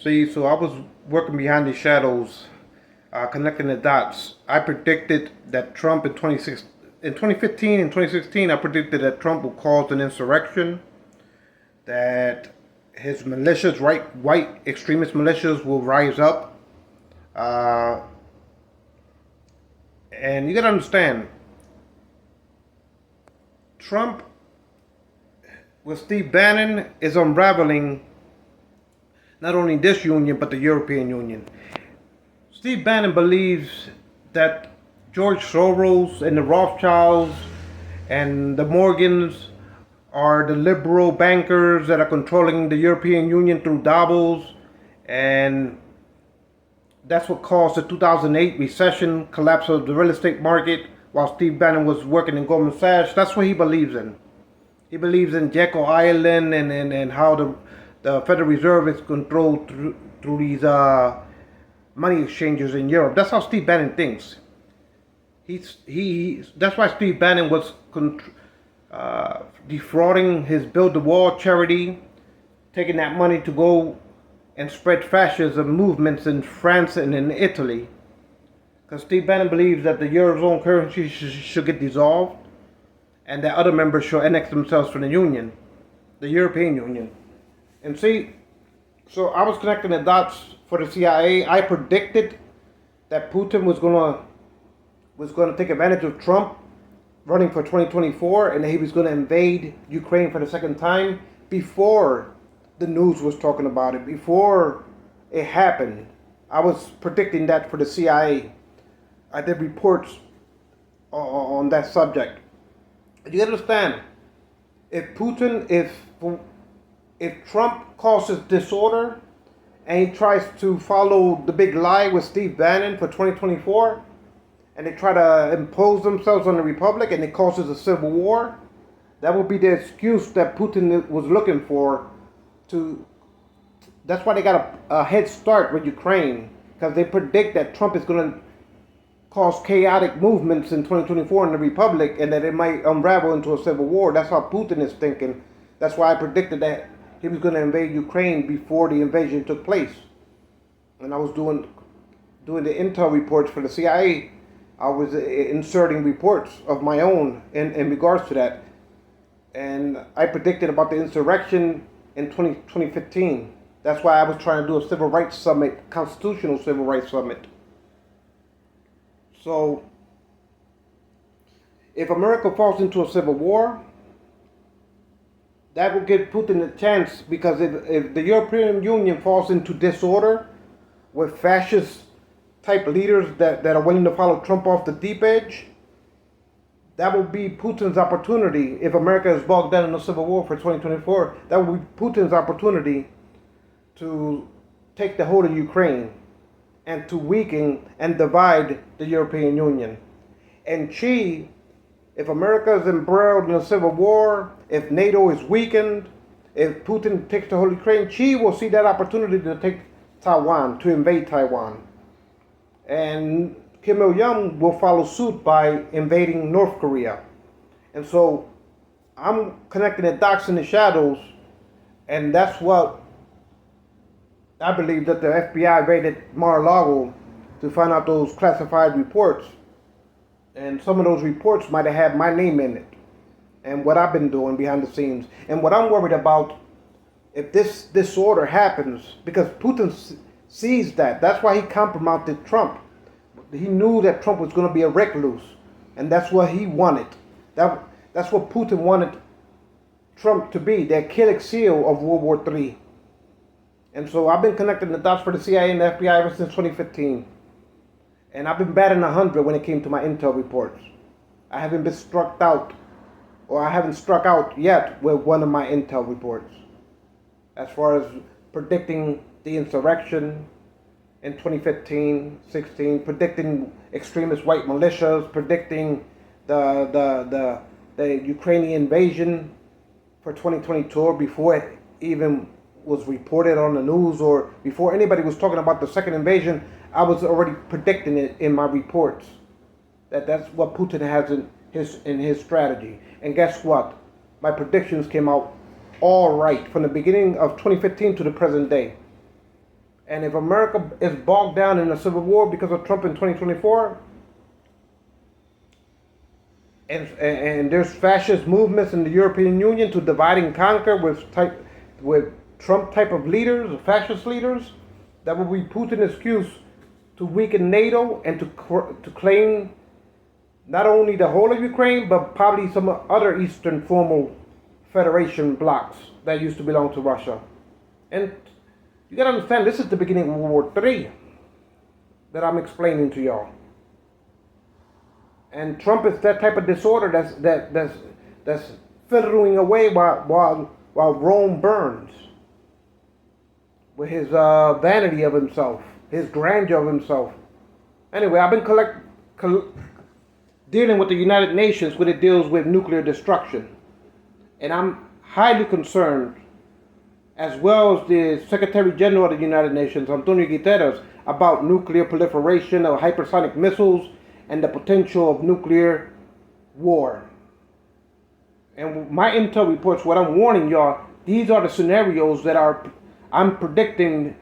See, so I was working behind the shadows, connecting the dots. I predicted that Trump in 2015 and 2016, I predicted that Trump would cause an insurrection, that his militias, white extremist militias, will rise up. Uh, and you gotta understand, Trump with Steve Bannon is unraveling not only this union but the European Union. Steve Bannon believes that George Soros and the Rothschilds and the Morgans are the liberal bankers that are controlling the European Union through Davos, and that's what caused the 2008 recession, collapse of the real estate market, while Steve Bannon was working in Goldman Sachs. That's what he believes in. He believes in Jekyll Island and how the Federal Reserve is controlled through these money exchanges in Europe. That's how Steve Bannon thinks. That's why Steve Bannon was defrauding his Build the Wall charity, taking that money to go and spread fascism movements in France and in Italy. Because Steve Bannon believes that the Eurozone currency should get dissolved and that other members should annex themselves from the Union, the European Union. And see, so I was connecting the dots for the CIA. I predicted that Putin was gonna take advantage of Trump running for 2024, and that he was gonna invade Ukraine for the second time before the news was talking about it, before it happened. I was predicting that for the CIA. I did reports on that subject. You understand? If Trump causes disorder and he tries to follow the big lie with Steve Bannon for 2024, and they try to impose themselves on the Republic and it causes a civil war, that will be the excuse that Putin was looking for. That's why they got a head start with Ukraine, because they predict that Trump is going to cause chaotic movements in 2024 in the Republic, and that it might unravel into a civil war. That's how Putin is thinking. That's why I predicted that he was going to invade Ukraine before the invasion took place. And I was doing the intel reports for the CIA. I was inserting reports of my own in regards to that. And I predicted about the insurrection in 2015. That's why I was trying to do a civil rights summit, constitutional civil rights summit. So, if America falls into a civil war, that will give Putin a chance, because if the European Union falls into disorder with fascist type leaders that are willing to follow Trump off the deep edge, that will be Putin's opportunity. If America is bogged down in a civil war for 2024, that will be Putin's opportunity to take the hold of Ukraine and to weaken and divide the European Union. And if America is embroiled in a civil war, if NATO is weakened, if Putin takes the whole Ukraine, Xi will see that opportunity to take Taiwan, to invade Taiwan. And Kim Il-sung will follow suit by invading North Korea. And so I'm connecting the dots in the shadows, and that's what I believe, that the FBI raided Mar-a-Lago to find out those classified reports. And some of those reports might have had my name in it, and what I've been doing behind the scenes. And what I'm worried about, if this disorder happens, because Putin sees that. That's why he compromised Trump. He knew that Trump was going to be a recluse, and that's what he wanted. That's what Putin wanted Trump to be, the Achilles heel of World War III. And so I've been connecting the dots for the CIA and the FBI ever since 2015. And I've been batting 100 when it came to my intel reports. I haven't been struck out, or I haven't struck out yet with one of my intel reports. As far as predicting the insurrection in 2015-16, predicting extremist white militias, predicting the Ukrainian invasion for 2022 before it even was reported on the news, or before anybody was talking about the second invasion. I was already predicting it in my reports. That's what Putin has in his strategy. And guess what? My predictions came out all right from the beginning of 2015 to the present day. And if America is bogged down in a civil war because of Trump in 2024, and there's fascist movements in the European Union to divide and conquer with Trump type of leaders, fascist leaders, that will be Putin's excuse to weaken NATO and to claim not only the whole of Ukraine, but probably some other Eastern formal Federation blocks that used to belong to Russia. And you gotta understand, this is the beginning of World War III that I'm explaining to y'all. And Trump is that type of disorder that's fiddling away while Rome burns, with his vanity of himself, his grandeur of himself. Anyway, I've been dealing with the United Nations when it deals with nuclear destruction. And I'm highly concerned, as well as the Secretary General of the United Nations, Antonio Guterres, about nuclear proliferation of hypersonic missiles and the potential of nuclear war. And my intel reports, what I'm warning y'all, these are the scenarios that I'm predicting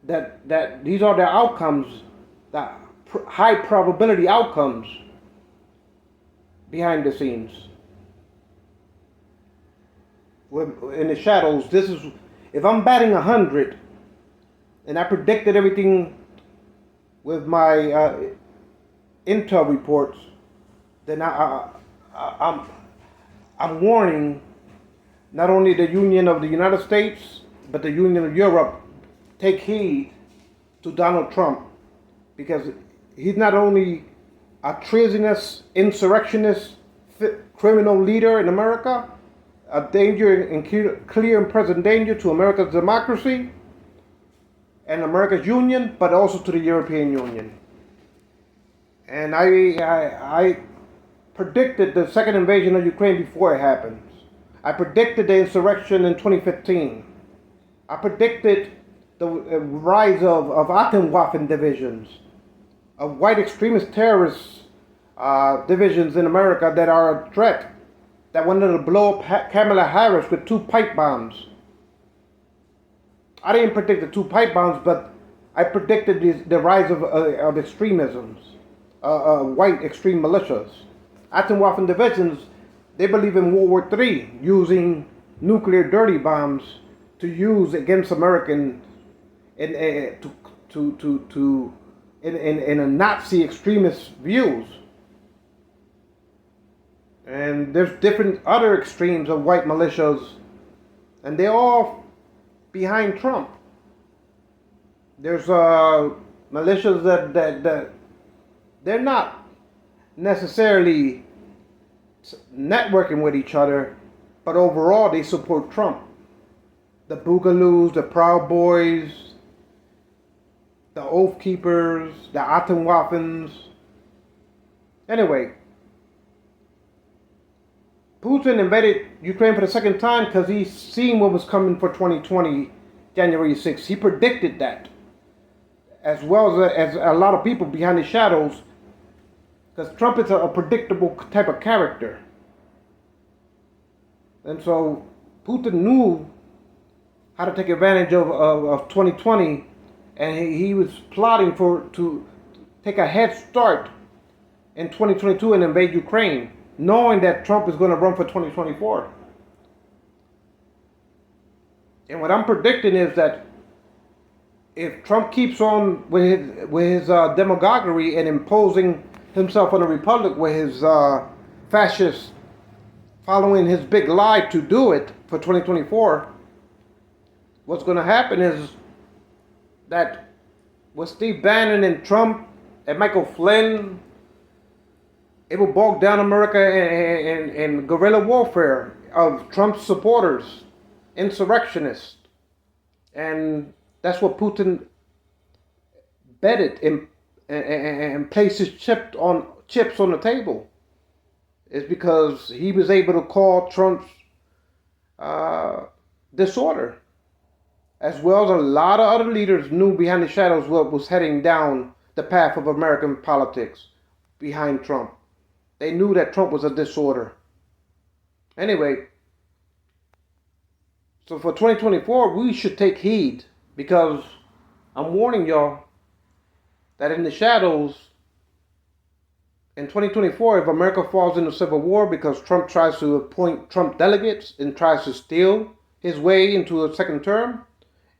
that these are the outcomes, the high probability outcomes behind the scenes. In the shadows, this is, if I'm batting 100 and I predicted everything with my intel reports, then I'm warning not only the Union of the United States, but the Union of Europe, take heed to Donald Trump, because he's not only a treasonous, insurrectionist, criminal leader in America, a danger and clear and present danger to America's democracy and America's union, but also to the European Union. And I predicted the second invasion of Ukraine before it happens. I predicted the insurrection in 2015. I predicted the rise of Atomwaffen divisions, of white extremist terrorist divisions in America that are a threat, that wanted to blow up Kamala Harris with 2 pipe bombs. I didn't predict the 2 pipe bombs, but I predicted the rise of extremisms, white extreme militias. Atomwaffen divisions, they believe in World War III, using nuclear dirty bombs to use against Americans in a Nazi extremist views. And there's different other extremes of white militias, and they're all behind Trump. There's militias that they're not necessarily networking with each other, but overall they support Trump. The Boogaloos, the Proud Boys, the Oath Keepers, the Atomwaffens. Anyway, Putin invaded Ukraine for the second time because he seen what was coming for 2020, January 6th. He predicted that, as well as a lot of people behind the shadows, because Trump is a predictable type of character. And so Putin knew how to take advantage of 2020, and he was plotting to take a head start in 2022 and invade Ukraine, knowing that Trump is going to run for 2024. And what I'm predicting is that if Trump keeps on with his demagoguery and imposing himself on the republic with his fascist, following his big lie to do it for 2024, what's going to happen is that with Steve Bannon and Trump and Michael Flynn, it will bog down America in guerrilla warfare of Trump's supporters, insurrectionists. And that's what Putin betted and placed his chips on the table. Is because he was able to call Trump's disorder, as well as a lot of other leaders knew behind the shadows what was heading down the path of American politics behind Trump. They knew that Trump was a disorder. Anyway, so for 2024, we should take heed Because I'm warning y'all that in the shadows, in 2024, if America falls into civil war because Trump tries to appoint Trump delegates and tries to steal his way into a second term,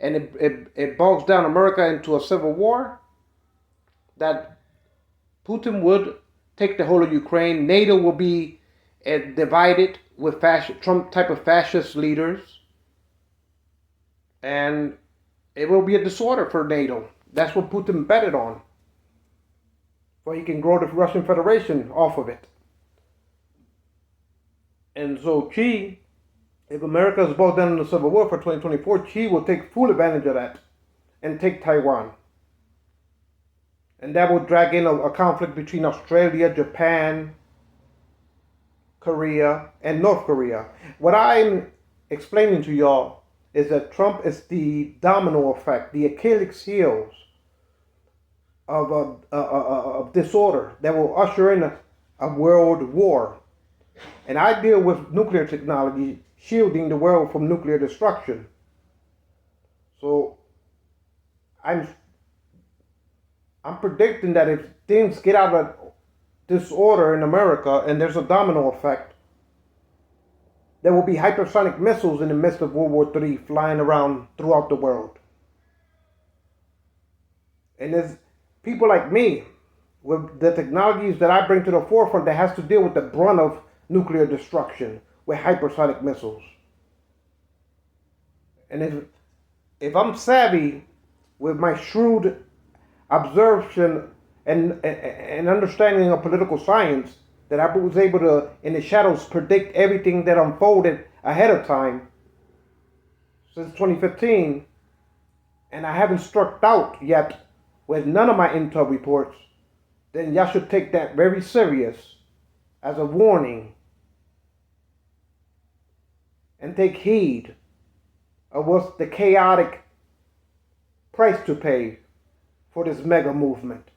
and it bogs down America into a civil war, that Putin would take the whole of Ukraine. NATO will be divided with Trump type of fascist leaders, and it will be a disorder for NATO. That's what Putin betted on, for he can grow the Russian Federation off of it. And so Xi, if America is bogged down in the civil war for 2024, Xi will take full advantage of that and take Taiwan. And that will drag in a conflict between Australia, Japan, Korea, and North Korea. What I'm explaining to y'all is that Trump is the domino effect, the Achilles heels of disorder that will usher in a world war. And I deal with nuclear technology shielding the world from nuclear destruction. So I'm predicting that if things get out of disorder in America and there's a domino effect, there will be hypersonic missiles in the midst of World War III flying around throughout the world. And there's people like me with the technologies that I bring to the forefront that has to deal with the brunt of nuclear destruction with hypersonic missiles. And if I'm savvy with my shrewd observation and understanding of political science, that I was able to, in the shadows, predict everything that unfolded ahead of time since 2015, and I haven't struck out yet with none of my intel reports, then y'all should take that very serious as a warning and take heed of what's the chaotic price to pay for this mega movement.